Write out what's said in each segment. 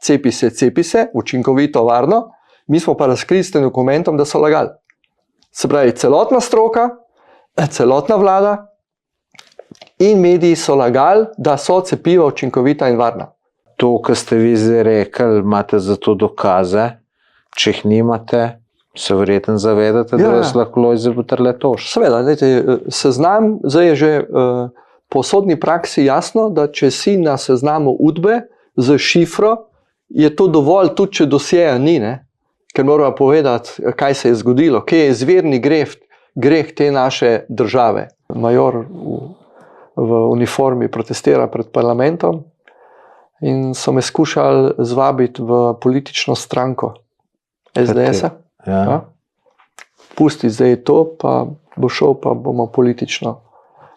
cepi se, učinkovito, varno, mi smo pa razkrili s tem dokumentom, da so lagali. Se pravi, celotna stroka, celotna vlada in mediji so lagali, da so cepiva učinkovita in varna. To, kar ste vi zdaj rekli, imate za to dokaze, če jih nimate, se verjetno zavedate, da vas lahko Lojze Peterle toži. Seveda, seznam, zdaj je že po sodni praksi jasno, da če si na seznamu Udbe z šifro, je to dovolj, tudi če dosjeja ni, ne? Ker moramo povedati, kaj se je zgodilo, kje je izvirni greh te naše države. Major v uniformi protestira pred parlamentom in so me skušali zvabiti v politično stranko SDS-a. Ja. Pusti zdaj to, pa bo šel, pa bomo politično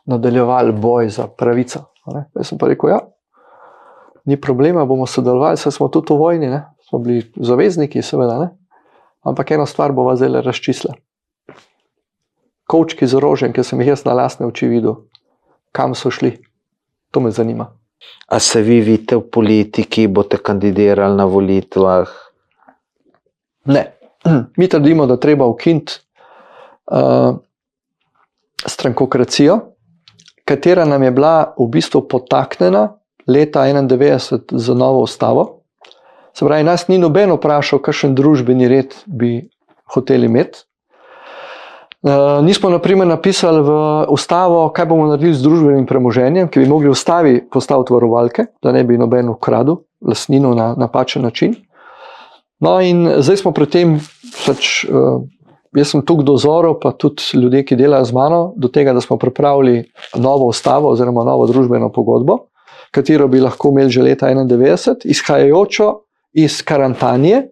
nadaljevali boj za pravico. Jaz sem pa rekel, ja, ni problema, bomo sodelovali, saj smo tudi v vojni, ne? Smo bili zavezniki, seveda, ne? Ampak eno stvar bova zdaj razčistila. Kovčki z orožjem, ki sem jih jaz na lastne oči videl, kam so šli, to me zanima. A se vi vidite v politiki, boste kandidirali na volitvah? Ne. Mi trdimo, da treba ukiniti strankokracijo, katera nam je bila v bistvu potaknjena leta 1991 za novo ustavo. Se pravi, nas ni noben vprašal, kakšen družbeni red bi hoteli imeti. Nismo na primer napisali v ustavo, kaj bomo naredili z družbenim premoženjem, ki bi mogli v ustavi postaviti varovalke, da ne bi noben ukradel lastnino na napačen način. No in zdaj smo pri tem, jaz sem tukaj dozoril, pa tudi ljudje, ki delajo z mano, do tega, da smo pripravili novo ustavo oziroma novo družbeno pogodbo, katero bi lahko imeli že leta 1991, izhajajočo iz Karantanije,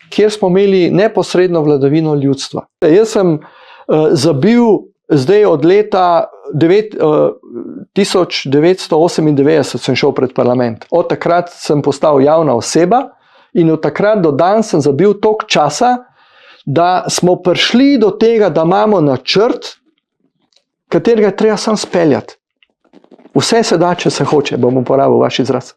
kjer smo imeli neposredno vladavino ljudstva. Jaz sem zabil zdaj od leta 1998 sem šel pred parlament. Od takrat sem postal javna oseba in od takrat do danes sem zabil toliko časa, da smo prišli do tega, da imamo načrt, katerega je treba samo speljati. Vse se da, če se hoče, bom uporabil vaš izraz.